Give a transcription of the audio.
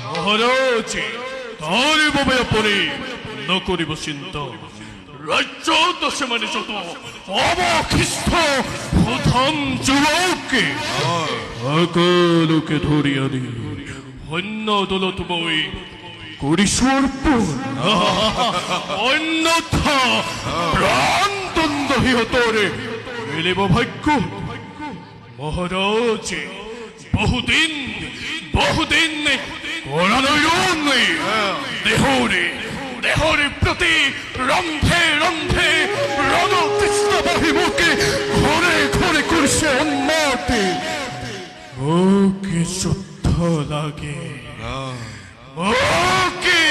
মহারাজ তারে বাবে আপনি নকরিব চিন্তা রাজ্য দশে মানে যত অবখিষ্ট প্রথম যুবককে সকলকে ধরিয়া দি অন্য দলত বই করিসর্প অন্যথা প্রাণ দণ্ড হিহতরে মিলিব ভাগ্য মহারাজ বহুদিন বহুদিন দেহরে প্রতি রন্ধে রন্ধে রণকৃষ্ণ বহিমুখে ঘরে ঘরে করছে উন্মতি মুখে শুদ্ধ লাগে মুখে